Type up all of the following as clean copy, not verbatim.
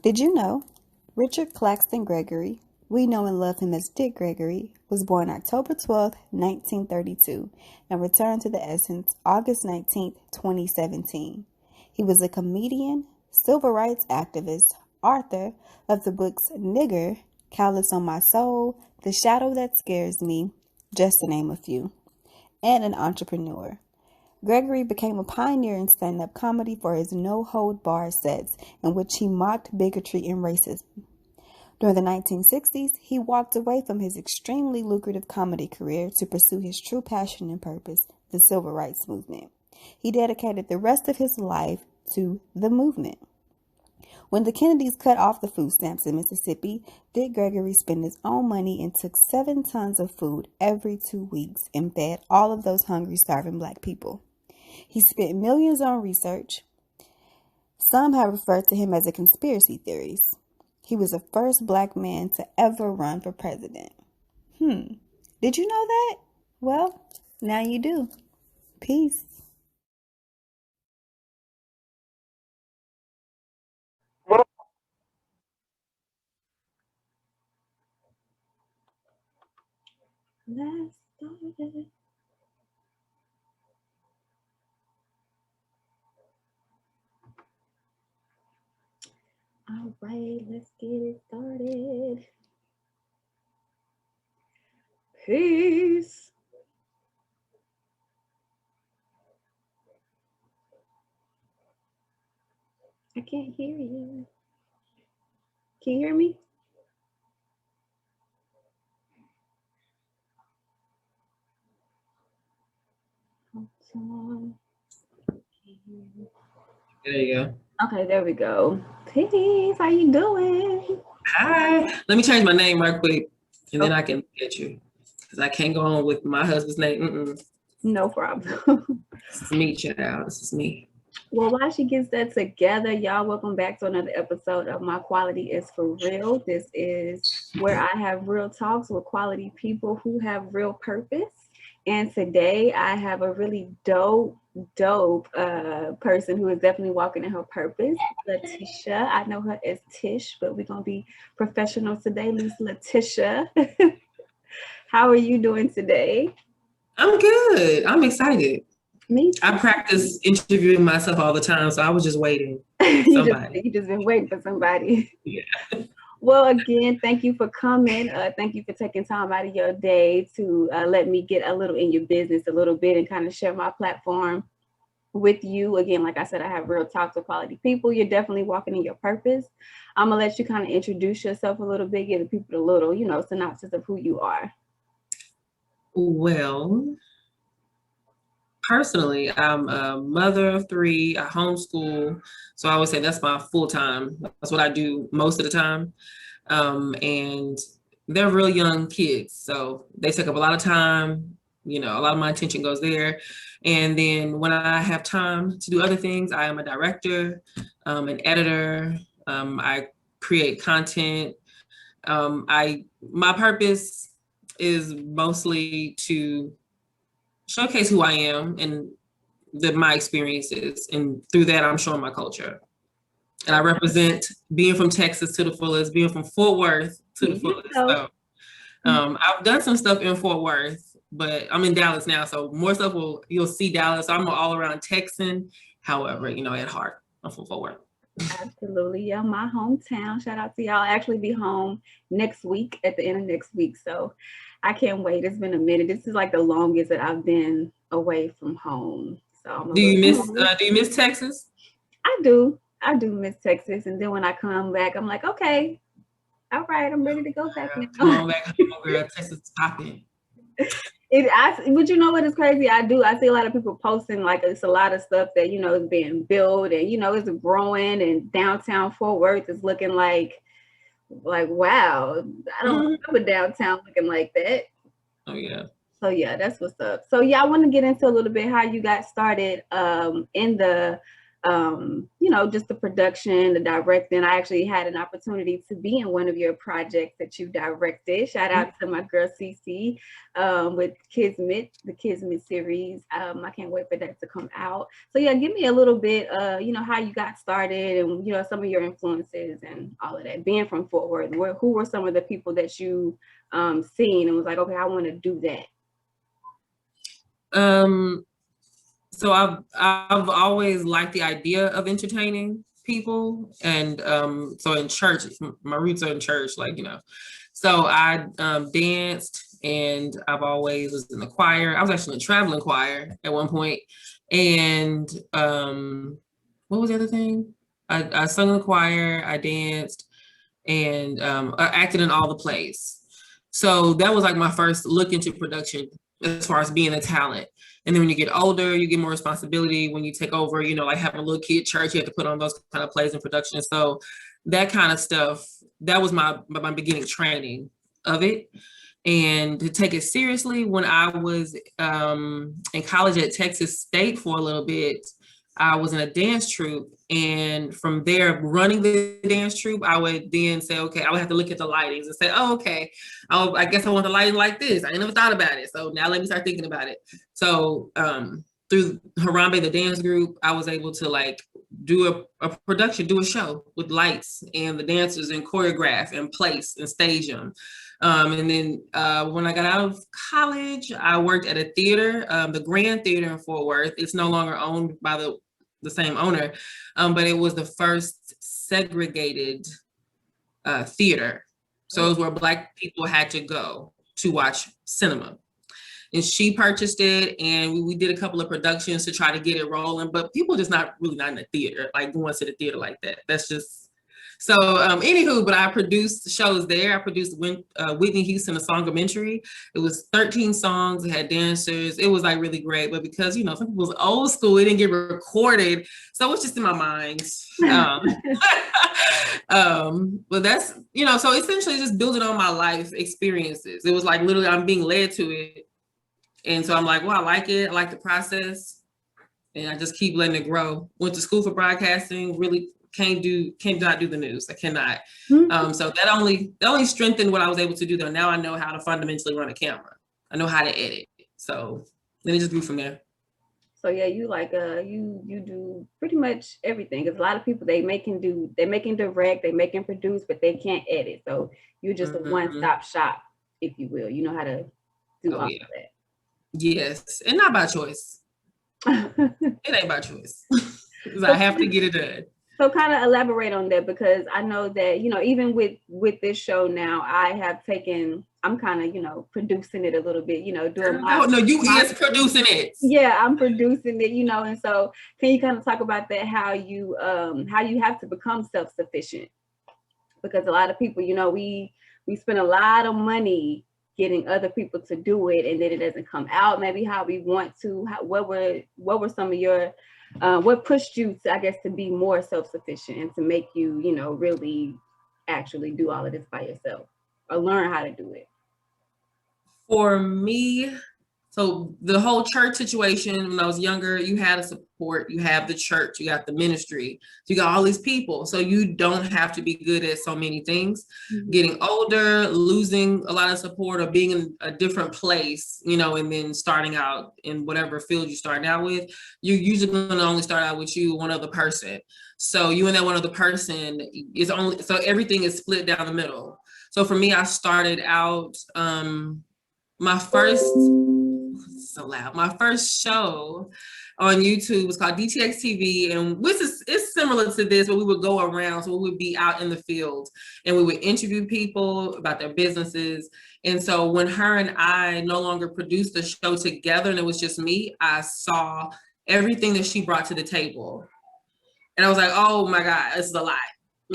Did you know Richard Claxton Gregory, we know and love him as Dick Gregory, was born October 12, 1932, and returned to the Essence August 19, 2017. He was a comedian, civil rights activist, author of the books Nigger, Callous on My Soul, The Shadow That Scares Me, just to name a few, and an entrepreneur. Gregory became a pioneer in stand-up comedy for his no-hold-barred sets in which he mocked bigotry and racism. During the 1960s, he walked away from his extremely lucrative comedy career to pursue his true passion and purpose, the civil rights movement. He dedicated the rest of his life to the movement. When the Kennedys cut off the food stamps in Mississippi, Dick Gregory spent his own money and took 7 tons of food every 2 weeks and fed all of those hungry, starving black people. He spent millions on research. Some have referred to him as a conspiracy theorist. He was the first black man to ever run for president. Did you know that? Well, now you do. Peace. Let's start it. All right, let's get it started. Peace. I can't hear you. Can you hear me? Hold on. There you go. Okay, there we go. Peace. How you doing? Hi. Let me change my name right quick, and then I can get you, because I can't go on with my husband's name. No problem. This is me, child. This is me. Well, while she gets that together, y'all, welcome back to another episode of My Quality is for Real. This is where I have real talks with quality people who have real purpose. And today I have a really dope person who is definitely walking in her purpose, Letisha. I know her as Tish, but we're going to be professional today. Letisha, how are you doing today? I'm good. I'm excited. Me too. I practice interviewing myself all the time, so I was just waiting. You just been waiting for somebody. Yeah. Well, again, thank you for coming. Thank you for taking time out of your day to let me get a little in your business a little bit and kind of share my platform with you. Again, like I said, I have real talks with quality people. You're definitely walking in your purpose. I'm going to let you kind of introduce yourself a little bit, give the people a little, synopsis of who you are. Well, personally, I'm a mother of 3. I homeschool. So I always say that's my full time. That's what I do most of the time. And they're real young kids. So they take up a lot of time. A lot of my attention goes there. And then when I have time to do other things, I am a director, an editor. I create content. My purpose is mostly to showcase who I am and my experiences. And through that, I'm showing my culture. And I represent being from Texas to the fullest, being from Fort Worth to the fullest. So I've done some stuff in Fort Worth, but I'm in Dallas now. So more stuff you'll see Dallas. I'm an all around Texan. However, at heart, I'm from Fort Worth. Absolutely. Yeah, my hometown. Shout out to y'all. I'll actually be home next week, at the end of next week. So I can't wait. It's been a minute. This is like the longest that I've been away from home. So do you miss Texas? I do miss Texas. And then when I come back, I'm like, okay, all right, I'm ready to go back now. Come on back home, girl. Texas is popping. But you know what is crazy? I see a lot of people posting like it's a lot of stuff that is being built and it's growing, and downtown Fort Worth is looking like wow. I don't remember downtown looking like that. Oh yeah. So yeah, that's what's up. So yeah, I want to get into a little bit how you got started in the you know, just the production, the directing. I actually had an opportunity to be in one of your projects that you directed. Shout out to my girl Cece with Kismet, the Kismet series. I can't wait for that to come out. So yeah, give me a little bit, you know, how you got started and, you know, some of your influences and all of that. Being from Fort Worth, who were some of the people that you seen and was like, okay, I want to do that? So I've always liked the idea of entertaining people, and so in church, my roots are in church, like, you know. So I danced, and I've always was in the choir. I was actually in a traveling choir at one point, and what was the other thing? I sung in the choir, I danced, and I acted in all the plays. So that was like my first look into production as far as being a talent. And then when you get older, you get more responsibility. When you take over, you know, like having a little kid church, you have to put on those kind of plays and production. So that kind of stuff, that was my beginning training of it. And to take it seriously, when I was in college at Texas State for a little bit, I was in a dance troupe, and from there, running the dance troupe, I would then say, okay, I would have to look at the lightings and say, oh, okay, I guess I want the lighting like this. I never thought about it, so now let me start thinking about it. So through Harambe, the dance group, I was able to like do a production, do a show with lights and the dancers and choreograph and place and stage them. And then when I got out of college, I worked at a theater, the Grand Theater in Fort Worth. It's no longer owned by the same owner, but it was the first segregated theater. So it was where Black people had to go to watch cinema. And she purchased it, and we did a couple of productions to try to get it rolling, but people just not in the theater, like going to the theater like that. That's just, so anywho, but I produced shows there. I produced Whitney Houston, A Song-a-mentary. It was 13 songs, it had dancers. It was like really great, but because, you know, some people's old school, it didn't get recorded. So it's just in my mind. But that's, you know, so essentially just building on my life experiences. It was like literally I'm being led to it. And so I'm like, well, I like it. I like the process. And I just keep letting it grow. Went to school for broadcasting, really cannot do the news. I cannot. So that only strengthened what I was able to do though. Now I know how to fundamentally run a camera. I know how to edit. So then it just grew from there. So yeah, you like you do pretty much everything. Because a lot of people they make and direct, they make and produce, but they can't edit. So you're just a one-stop shop, if you will. You know how to do all of that. Yes, and not by choice. It ain't by choice. I have to get it done. So kind of elaborate on that, because I know that, you know, even with this show now, I'm kind of, you know, producing it a little bit, you know, doing you is producing it. Yeah, I'm producing it, you know, and so can you kind of talk about that, how you have to become self-sufficient? Because a lot of people, you know, we spend a lot of money getting other people to do it, and then it doesn't come out maybe how we want to. What were some of your what pushed you to, I guess, to be more self-sufficient and to make you, you know, really actually do all of this by yourself or learn how to do it? For me, so the whole church situation, when I was younger, you had a support, you have the church, you got the ministry, you got all these people. So you don't have to be good at so many things. Getting older, losing a lot of support, or being in a different place, you know, and then starting out in whatever field you start out with, you're usually going to only start out with one other person. So you and that one other person is only, so everything is split down the middle. So for me, I started out, my first show on YouTube was called DTX TV, and it's similar to this, but we would go around, so we would be out in the field and we would interview people about their businesses. And so when her and I no longer produced the show together and it was just me, I saw everything that she brought to the table. And I was like, oh my God, this is a lot.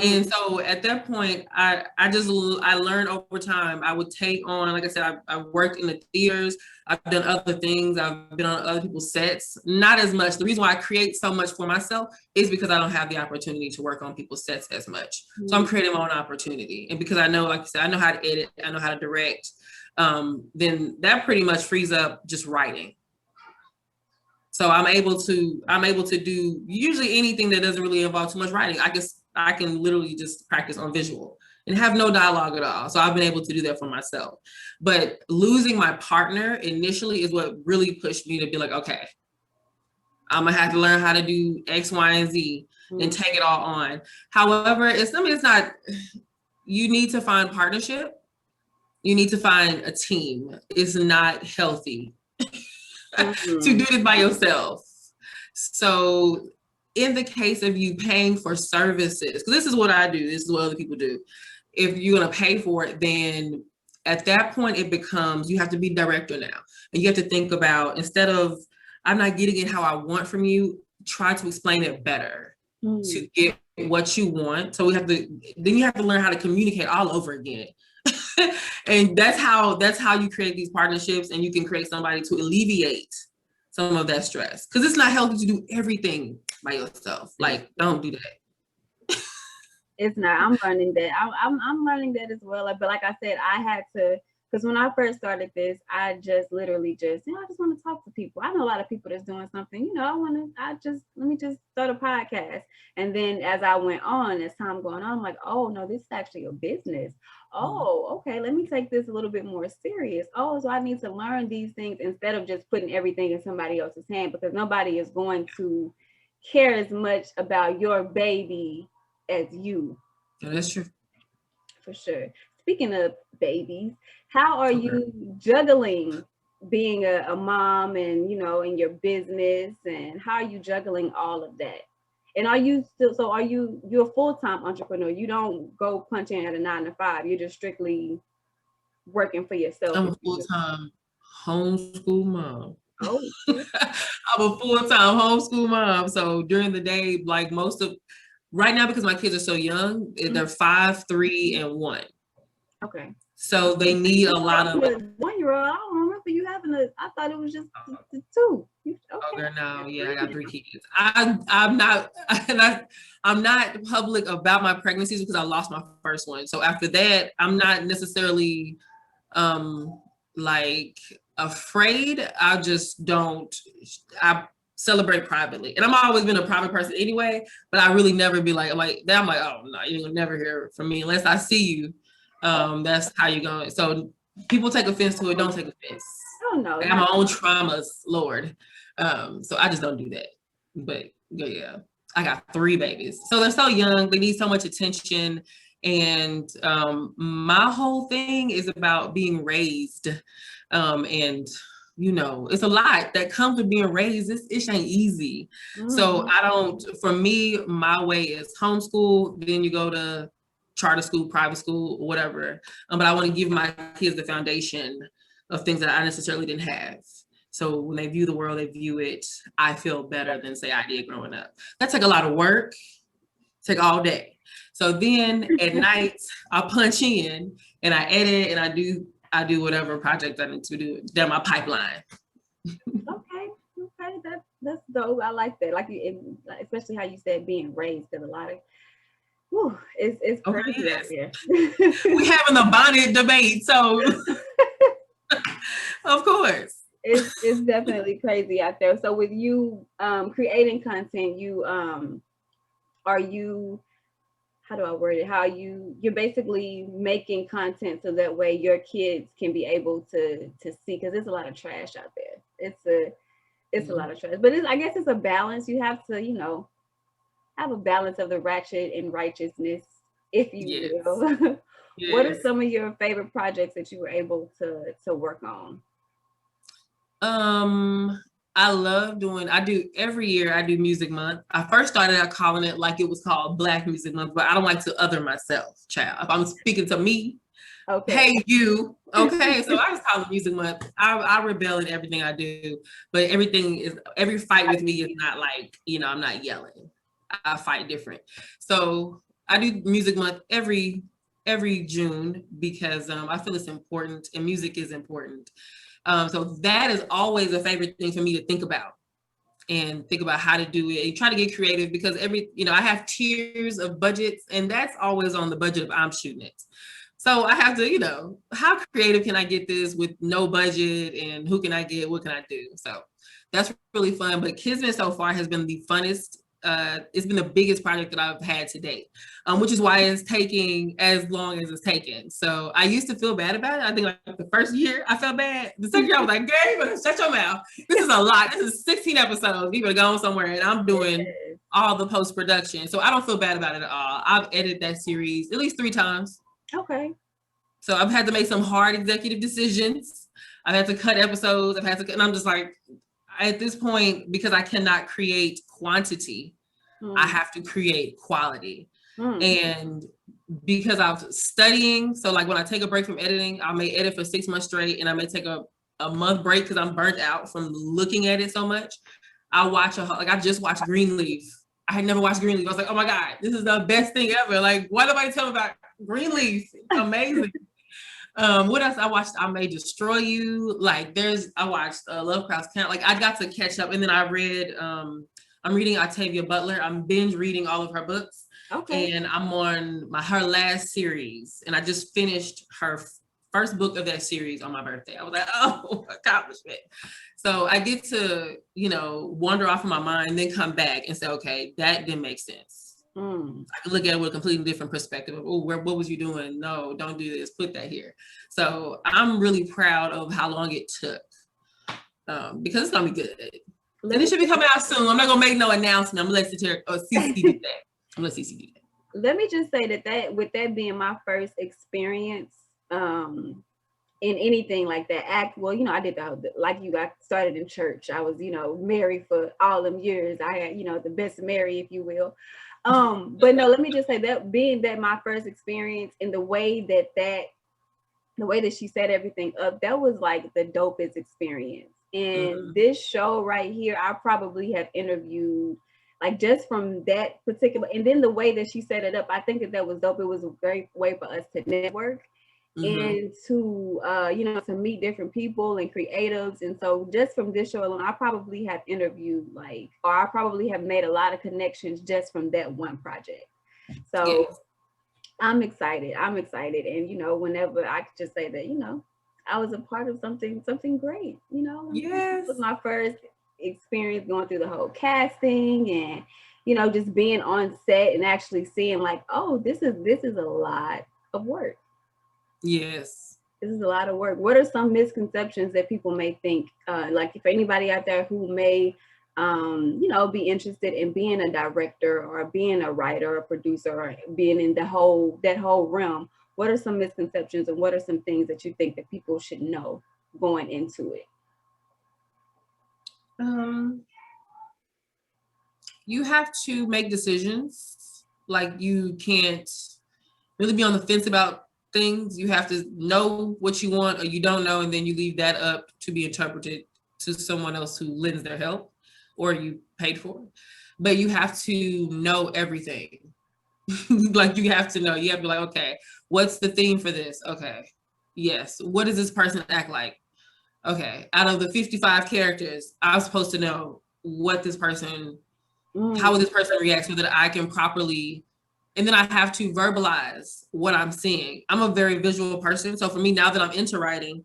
And so at that point, I learned over time. I would take on, like I said, I worked in the theaters. I've done other things. I've been on other people's sets. Not as much. The reason why I create so much for myself is because I don't have the opportunity to work on people's sets as much. So I'm creating my own opportunity. And because I know, like I said, I know how to edit, I know how to direct, then that pretty much frees up just writing. So I'm able to do usually anything that doesn't really involve too much writing. I can literally just practice on visual and have no dialogue at all. So I've been able to do that for myself. But losing my partner initially is what really pushed me to be like, okay, I'm gonna have to learn how to do X, Y, and Z and take it all on. However, it's not, you need to find partnership. You need to find a team. It's not healthy to do this by yourself. So in the case of you paying for services, because this is what I do, this is what other people do. If you're gonna pay for it, then at that point it becomes, you have to be director now. And you have to think about, instead of, I'm not getting it how I want from you, try to explain it better to get what you want. So then you have to learn how to communicate all over again. And that's how you create these partnerships, and you can create somebody to alleviate some of that stress. Because it's not healthy to do everything by yourself. Like, don't do that. It's not. I'm learning that. I'm learning that as well. But like I said, I had to, because when I first started this, I just literally I just want to talk to people. I know a lot of people that's doing something, let me just start a podcast. And then as I went on, as time going on, I'm like, oh no, this is actually a business. Oh, okay, let me take this a little bit more serious. Oh, so I need to learn these things instead of just putting everything in somebody else's hand, because nobody is going to care as much about your baby as you. Yeah, that's true. For sure. Speaking of babies, how are you juggling being a mom and, in your business, and how are you juggling all of that? And you're a full-time entrepreneur? You don't go punch in at a 9 to 5. You're just strictly working for yourself. I'm a full-time homeschool mom. Oh, I'm a full-time homeschool mom. So during the day, like right now, because my kids are so young, they're 5, 3, and 1. Okay. So they need a lot of 1-year-old. I don't remember you having I thought it was just the 2. Okay. Oh, girl, no, yeah, I got 3 kids. I'm not public about my pregnancies because I lost my first one. So after that, I'm not necessarily like afraid. I just don't. I celebrate privately, and I've always been a private person anyway. But I really never be like that. I'm like, oh no, you'll never hear from me unless I see you. That's how you going. So people take offense to it. Don't take offense. Oh no, I got my own traumas, Lord. So I just don't do that. But yeah, I got 3 babies. So they're so young. They need so much attention. And my whole thing is about being raised. And it's a lot that comes with being raised. It ain't easy. So for me, my way is homeschool. Then you go to charter school, private school, or whatever. But I want to give my kids the foundation of things that I necessarily didn't have. So when they view the world, they view it, I feel better than say I did growing up. That take a lot of work, take all day. So then at night I punch in and I edit and I do whatever project I need to do. They're my pipeline. Okay, that's dope. I like that. Especially how you said being raised, because a lot of it's crazy out here. We having a bonnet debate, so of course. It's definitely crazy out there. So with you creating content, are you, how do I word it? You're basically making content so that way your kids can be able to see, because there's a lot of trash out there. It's a lot of trash, but I guess it's a balance. You have to, have a balance of the ratchet and righteousness, if you will. Yes. What are some of your favorite projects that you were able to work on? Every year I do Music Month. I first started out calling it like it was called Black Music Month, but I don't like to other myself, child. If I'm speaking to me, okay. Hey you, okay. So I just call it Music Month. I rebel in everything I do, but every fight with me is not like, I'm not yelling. I fight different. So I do Music Month every June because I feel it's important and music is important. So that is always a favorite thing for me to think about and think about how to do it and try to get creative, because I have tiers of budgets and that's always on the budget of I'm shooting it. So I have to, you know, how creative can I get this with no budget, and who can I get? What can I do? So that's really fun. But Kismet so far has been the funnest. It's been the biggest project that I've had to date, which is why it's taking as long as it's taken. So I used to feel bad about it. I think like the first year I felt bad. The second year I was like, "Girl, you better shut your mouth. This is a lot. This is 16 episodes. You better go somewhere." And I'm doing all the post production, so I don't feel bad about it at all. I've edited that series at least 3 times. Okay. So I've had to make some hard executive decisions. I've had to cut episodes. And I'm just like, at this point, because I cannot create quantity, I have to create quality. And because I'm studying, so like when I take a break from editing, I may edit for 6 months straight, and I may take a month break because I'm burnt out from looking at it so much. I watch I just watched Greenleaf. I had never watched Greenleaf. I was like, oh my God, this is the best thing ever. Like, why nobody tell me about Greenleaf? It's amazing. What else? I watched I May Destroy You. Like I watched Lovecraft's Count. Like I got to catch up, and then I read I'm reading Octavia Butler. I'm binge reading all of her books. Okay. And I'm on her last series, and I just finished her first book of that series on my birthday. I was like, oh, accomplishment. So I get to, you know, wander off of my mind, then come back and say, okay, that didn't make sense. I can look at it with a completely different perspective. Oh, what was you doing? No, don't do this. Put that here. So I'm really proud of how long it took, because it's gonna be good. And it should be coming out soon. I'm not gonna make no announcement. I'm gonna let CC do that. I'm gonna let CC do that. Let me just say that with that being my first experience in anything like that, well, you know, I did like you got started in church. I was, you know, married for all them years. I had, you know, the best Mary, if you will. But no, let me just say that being that my first experience, in the way that she set everything up, that was like the dopest experience. And this show right here, I probably have interviewed, like, just from that particular, and then the way that she set it up, I think that was dope. It was a great way for us to network and to, you know, to meet different people and creatives. And so just from this show alone, I probably have interviewed or I probably have made a lot of connections just from that one project. So yes. I'm excited. And, you know, whenever I could just say that, you know, I was a part of something great, you know. Yes. It was my first experience going through the whole casting, and, you know, just being on set and actually seeing like, oh, this is a lot of work. Yes. This is a lot of work. What are some misconceptions that people may think, like if anybody out there who may, you know, be interested in being a director or being a writer or producer or being in that whole realm, what are some misconceptions and what are some things that you think that people should know going into it? You have to make decisions. Like, you can't really be on the fence about things. You have to know what you want or you don't know, and then you leave that up to be interpreted to someone else who lends their help or you paid for it. But you have to know everything. Like, you have to know, you have to be like, okay, what's the theme for this? Okay, yes. What does this person act like? Okay, out of the 55 characters, I'm supposed to know what this person, how will this person react so that I can properly, and then I have to verbalize what I'm seeing. I'm a very visual person. So for me, now that I'm into writing,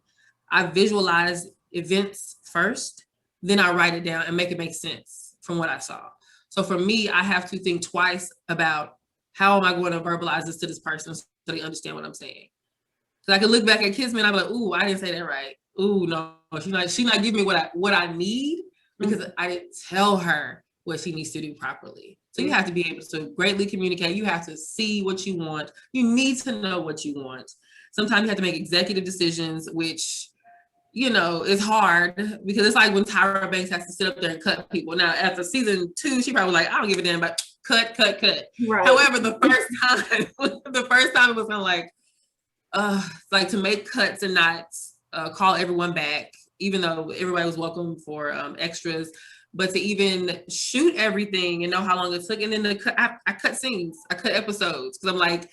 I visualize events first, then I write it down and make it make sense from what I saw. So for me, I have to think twice about how am I going to verbalize this to this person so they understand what I'm saying. So I can look back at Kismet and I'm like, ooh, I didn't say that right. Ooh, no, she's not giving me what I need because I didn't tell her what she needs to do properly. So you have to be able to greatly communicate. You have to see what you want. You need to know what you want. Sometimes you have to make executive decisions, which, you know, is hard because it's like when Tyra Banks has to sit up there and cut people. Now, after season 2, she probably like, I don't give a damn, but cut. Right. However, the first time it was kind of like to make cuts and not call everyone back, even though everybody was welcome for extras. But to even shoot everything and know how long it took, and then I cut scenes, I cut episodes, because I'm like,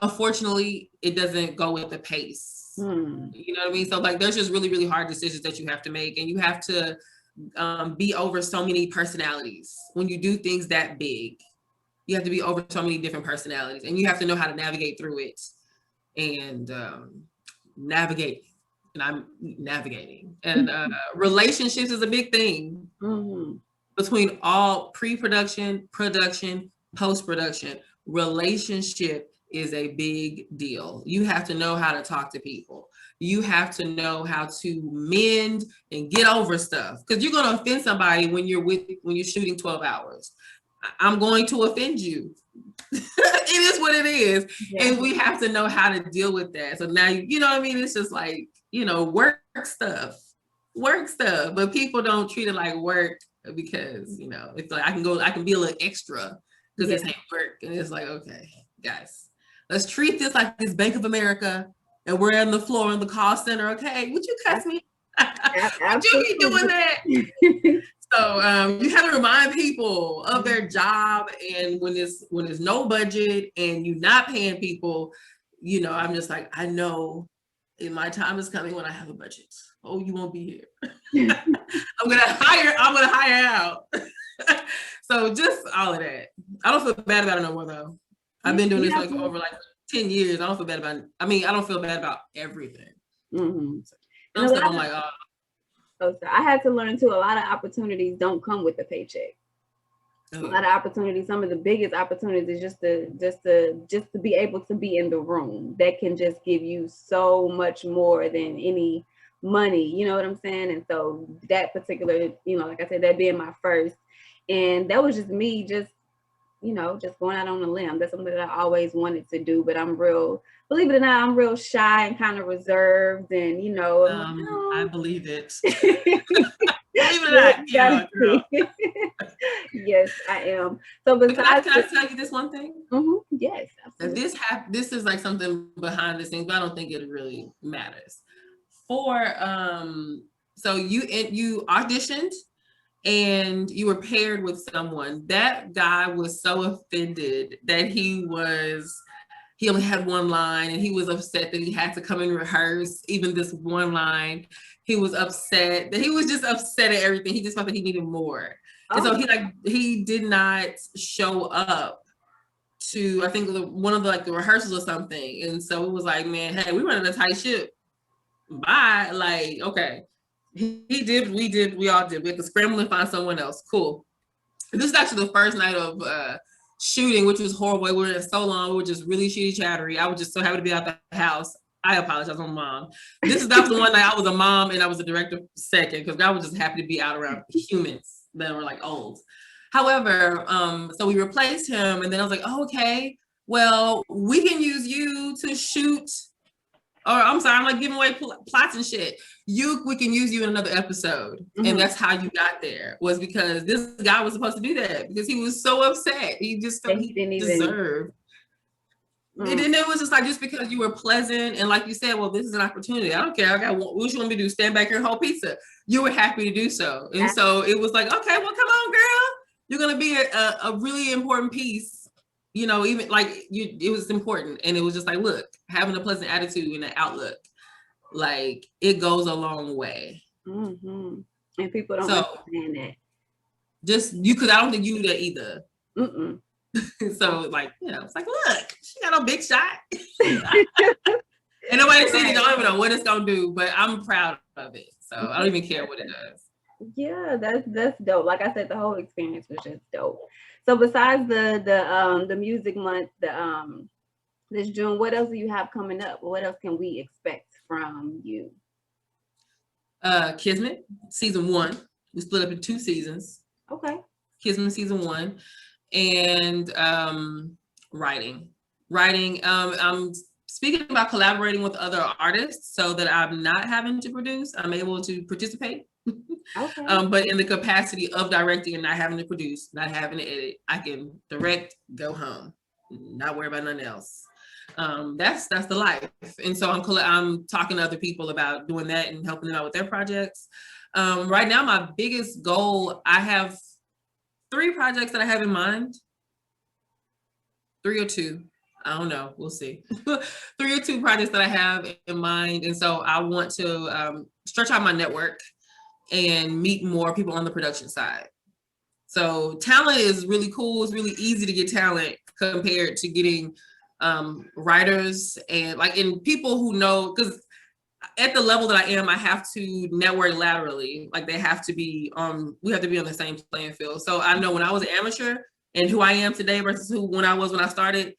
unfortunately, it doesn't go with the pace. You know what I mean? So like, there's just really, really hard decisions that you have to make, and you have to be over so many personalities. When you do things that big, you have to be over so many different personalities, and you have to know how to navigate through it. and navigating. And I'm navigating. And relationships is a big thing between all pre-production, production, post-production. Relationship is a big deal. You have to know how to talk to people. You have to know how to mend and get over stuff, because you're going to offend somebody when you're shooting 12 hours. I'm going to offend you. It is what it is. Yeah. And we have to know how to deal with that. So now, you know what I mean? It's just like, work stuff, but people don't treat it like work, because, it's like, I can be a little extra because this ain't work. And it's like, okay, guys, let's treat this like this Bank of America, and we're on the floor in the call center. Okay, would you cuss me? Would you be doing that? So you have to remind people of their job, and when there's no budget and you're not paying people, I'm just like, I know my time is coming when I have a budget. Oh, you won't be here. I'm gonna hire out. So just all of that. I don't feel bad about it no more though. I've been doing this over 10 years. I don't feel bad about it. I mean, I don't feel bad about everything. Mm-hmm. So I'm like, so I had to learn too, a lot of opportunities don't come with a paycheck. A lot of opportunities, some of the biggest opportunities is just to be able to be in the room. That can just give you so much more than any money, you know what I'm saying? And so that particular, like I said, that being my first, and that was just me just going out on a limb. That's something that I always wanted to do, but believe it or not, I'm real shy and kind of reserved, and I believe it. Believe it or not, Yes, I am. So besides, can I tell you this one thing? Yes, absolutely. This is like something behind the scenes, but I don't think it really matters. So you auditioned and you were paired with someone. That guy was so offended that he only had one line, and he was upset that he had to come and rehearse even this one line. He was upset that he was just upset at everything. He just felt that he needed more. And so he did not show up to, I think, one of the rehearsals or something. And so it was like, man, hey, we're running a tight ship. Bye. Like, okay. He did, we all did. We had to scramble and find someone else. Cool. This is actually the first night of shooting, which was horrible. We were there so long. We were just really shitty chattery. I was just so happy to be out the house. I apologize, I'm a mom. That was the one night I was a mom and I was a director second, because I was just happy to be out around humans that were like old. However, so we replaced him, and then I was like, oh, okay, well, we can use you to shoot, or I'm sorry, I'm like giving away plots and shit. We can use you in another episode. And that's how you got there, was because this guy was supposed to do that, because he was so upset. He just felt he didn't deserve. And then it was just like, just because you were pleasant and like you said, well, this is an opportunity. I don't care. What you want me to do? Stand back here and hold pizza? You were happy to do so. And so it was like, okay, well, come on, girl. You're going to be a really important piece. Even like it was important. And it was just like, look, having a pleasant attitude and an outlook, like, it goes a long way. And people don't understand that. Because I don't think you knew that either. So like, it's like, look, she got no big shot. And nobody seen it. Don't even know what it's gonna do, but I'm proud of it. So I don't even care what it does. Yeah, that's dope. Like I said, the whole experience was just dope. So besides the music month, this June, what else do you have coming up? What else can we expect from you? Kismet season 1. We split up in 2 seasons. Okay. Kismet season 1. And writing. I'm speaking about collaborating with other artists so that I'm not having to produce. I'm able to participate. Okay. But in the capacity of directing and not having to produce, not having to edit, I can direct, go home, not worry about nothing else. That's the life. And so I'm talking to other people about doing that and helping them out with their projects. Right now, my biggest goal, I have 3 projects that I have in mind. 3 or 2. I don't know. We'll see. 3 or 2 projects that I have in mind. And so I want to stretch out my network and meet more people on the production side. So talent is really cool. It's really easy to get talent compared to getting writers and people who know, because at the level that I am, I have to network laterally. Like they have to be we have to be on the same playing field. So I know when I was an amateur and who I am today versus when I started,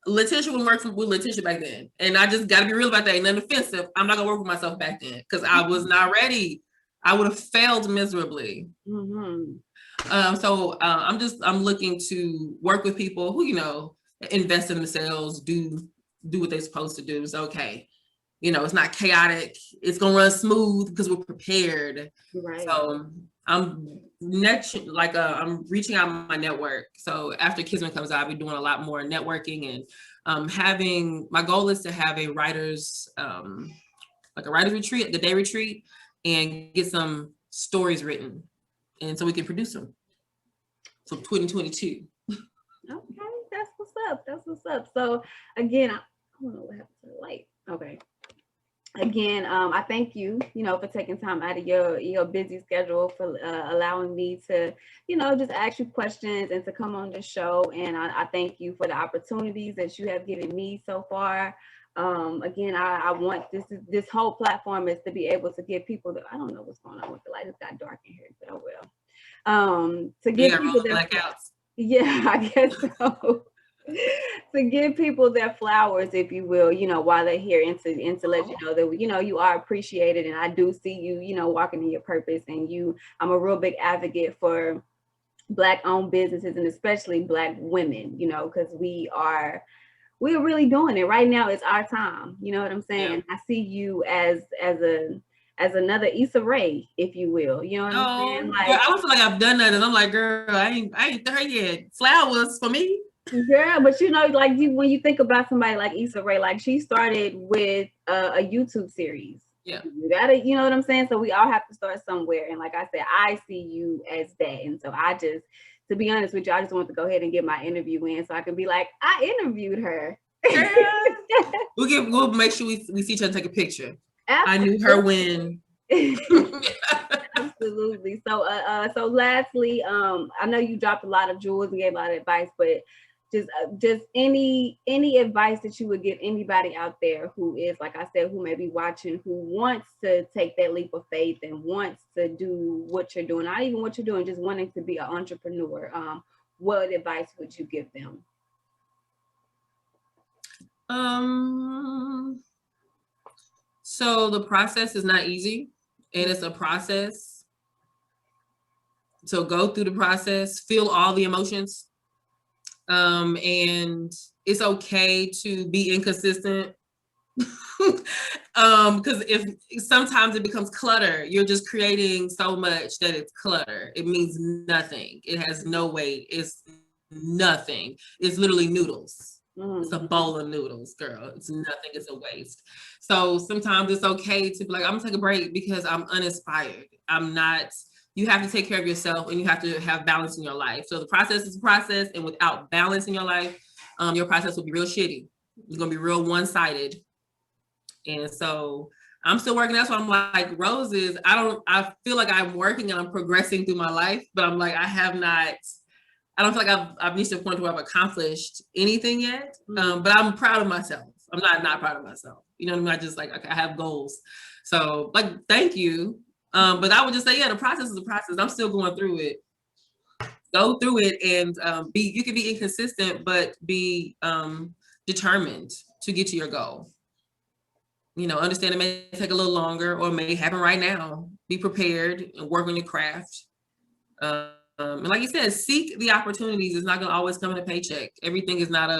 Letisha would work with Letisha back then. And I just got to be real about that. Ain't nothing offensive. I'm not going to work with myself back then because I was not ready. I would have failed miserably. So I'm looking to work with people who, invest in themselves, do what they're supposed to do. It's okay. It's not chaotic. It's going to run smooth because we're prepared. Right. So I'm reaching out my network. So after Kismet comes out, I'll be doing a lot more networking and my goal is to have a writer's retreat, the day retreat, and get some stories written. And so we can produce them. So 2022. Okay, that's what's up. So again, I don't know what happened to the light. Okay. Again, I thank you, for taking time out of your busy schedule for allowing me to, just ask you questions and to come on the show. And I thank you for the opportunities that you have given me so far. Again, I want this whole platform is to be able to give people I don't know what's going on with the light. It's got dark in here, but oh well. To give people blackouts. Yeah, I guess so. To give people their flowers, if you will, while they're here, and to let you know that you are appreciated, and I do see you, walking in your purpose, and I'm a real big advocate for Black-owned businesses and especially Black women, because we're really doing it right now. It's our time. You know what I'm saying? Yeah. I see you as another Issa Rae, if you will. You know what I'm saying? Like, I don't feel like I've done that, and I'm like, girl, I ain't there yet. Flowers for me. Yeah, but when you think about somebody like Issa Rae, like she started with a YouTube series. Yeah, you gotta, you know what I'm saying. So we all have to start somewhere, and like I said, I see you as that, and so to be honest with you, I just want to go ahead and get my interview in, so I can be like, I interviewed her. We'll make sure we see each other, take a picture. Absolutely. I knew her when. Absolutely. So lastly, I know you dropped a lot of jewels and gave a lot of advice, but just any advice that you would give anybody out there who is, like I said, who may be watching, who wants to take that leap of faith and wants to do what you're doing, not even what you're doing, just wanting to be an entrepreneur. What advice would you give them? So the process is not easy, and it's a process. So go through the process, feel all the emotions. And it's okay to be inconsistent. Because if sometimes it becomes clutter, you're just creating so much that it's clutter. It means nothing. It has no weight. It's nothing. It's literally noodles. It's a bowl of noodles, girl. It's nothing. It's a waste. So sometimes it's okay to be like, I'm gonna take a break because I'm uninspired. I'm not. You have to take care of yourself, and you have to have balance in your life. So the process is a process, and without balance in your life, your process will be real shitty. It's gonna be real one-sided. And so I'm still working. That's why I'm like, roses. I feel like I'm working and I'm progressing through my life, but I'm like, I don't feel like I've reached a point where I've accomplished anything yet. But I'm proud of myself. I'm not proud of myself. You know what I mean? I just like, okay, I have goals. So like, thank you. But I would just say, yeah, the process is a process. I'm still going through it. Go through it, and you can be inconsistent, but be determined to get to your goal. Understand it may take a little longer or it may happen right now. Be prepared and work on your craft. And like you said, seek the opportunities. It's not going to always come in a paycheck. Everything is not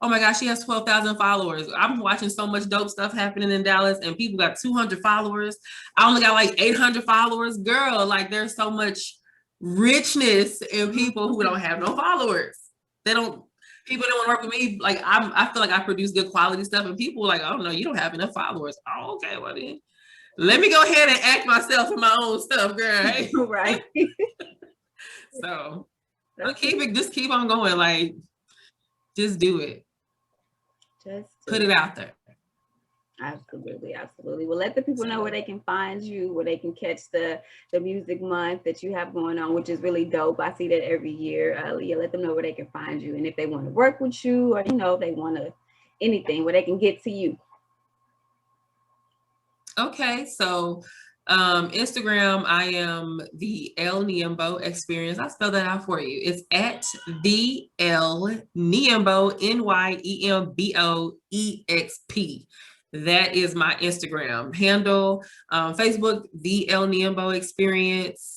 oh my gosh, she has 12,000 followers. I'm watching so much dope stuff happening in Dallas, and people got 200 followers. I only got like 800 followers. Girl, like there's so much richness in people who don't have no followers. People don't want to work with me. Like I feel like I produce good quality stuff, and people are like, oh no, you don't have enough followers. Oh, okay, well then, let me go ahead and act myself in my own stuff, girl. Right. So just keep on going. Like, just do it. Just put it out there. Absolutely. Well, let the people know where they can find you, where they can catch the music month that you have going on, which is really dope. I see that every year. Let them know where they can find you, and if they want to work with you, or they want to anything where they can get to you. Okay, so Instagram, I am the L Nyembo Experience. I'll spell that out for you. It's at the L Nyembo, NYEMBOEXP. That is my Instagram handle. Facebook, the L Nyembo Experience.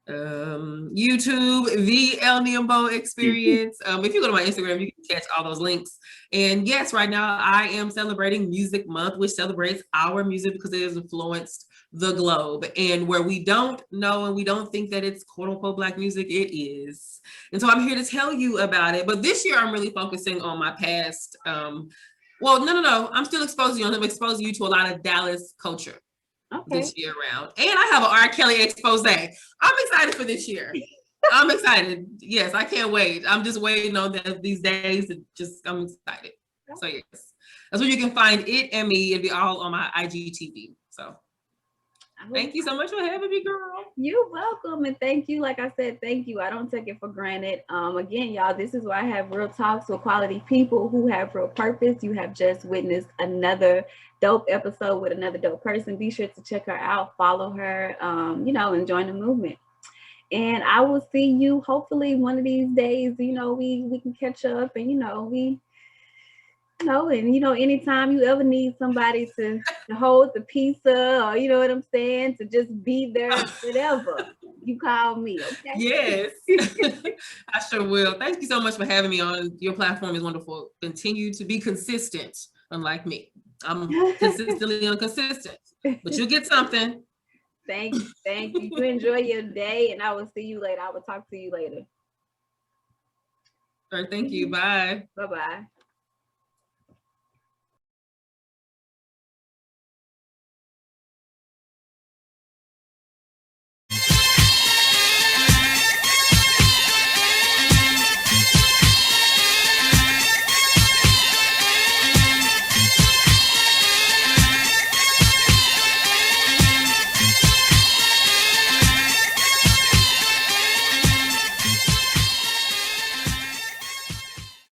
YouTube, the El Nyembo Experience. If you go to my Instagram, you can catch all those links. And yes, right now I am celebrating Music Month, which celebrates our music because it has influenced the globe. And where we don't know and we don't think that it's quote unquote Black music, it is. And so I'm here to tell you about it. But this year I'm really focusing on my past. Well, no. I'm still exposing you. I'm exposing you to a lot of Dallas culture. Okay. This year round. And I have an R. Kelly expose. I'm excited for this year. I'm excited. Yes, I can't wait. I'm just waiting on these days. I'm excited. So yes, that's where you can find it and me. It'll be all on my IGTV. So thank you so much for having me, girl. You're welcome. And thank you. Like I said, thank you. I don't take it for granted. Again, y'all, this is why I have real talks with quality people who have real purpose. You have just witnessed another dope episode with another dope person. Be sure to check her out, follow her, and join the movement. And I will see you hopefully one of these days. We can catch up and anytime you ever need somebody to hold the pizza or, you know what I'm saying, to just be there, whatever, you call me, okay? Yes, I sure will. Thank you so much for having me on. Your platform is wonderful. Continue to be consistent, unlike me. I'm consistently inconsistent, but you'll get something. Thank you. You enjoy your day, and I will see you later. I will talk to you later. All right, thank you. Bye. Bye-bye.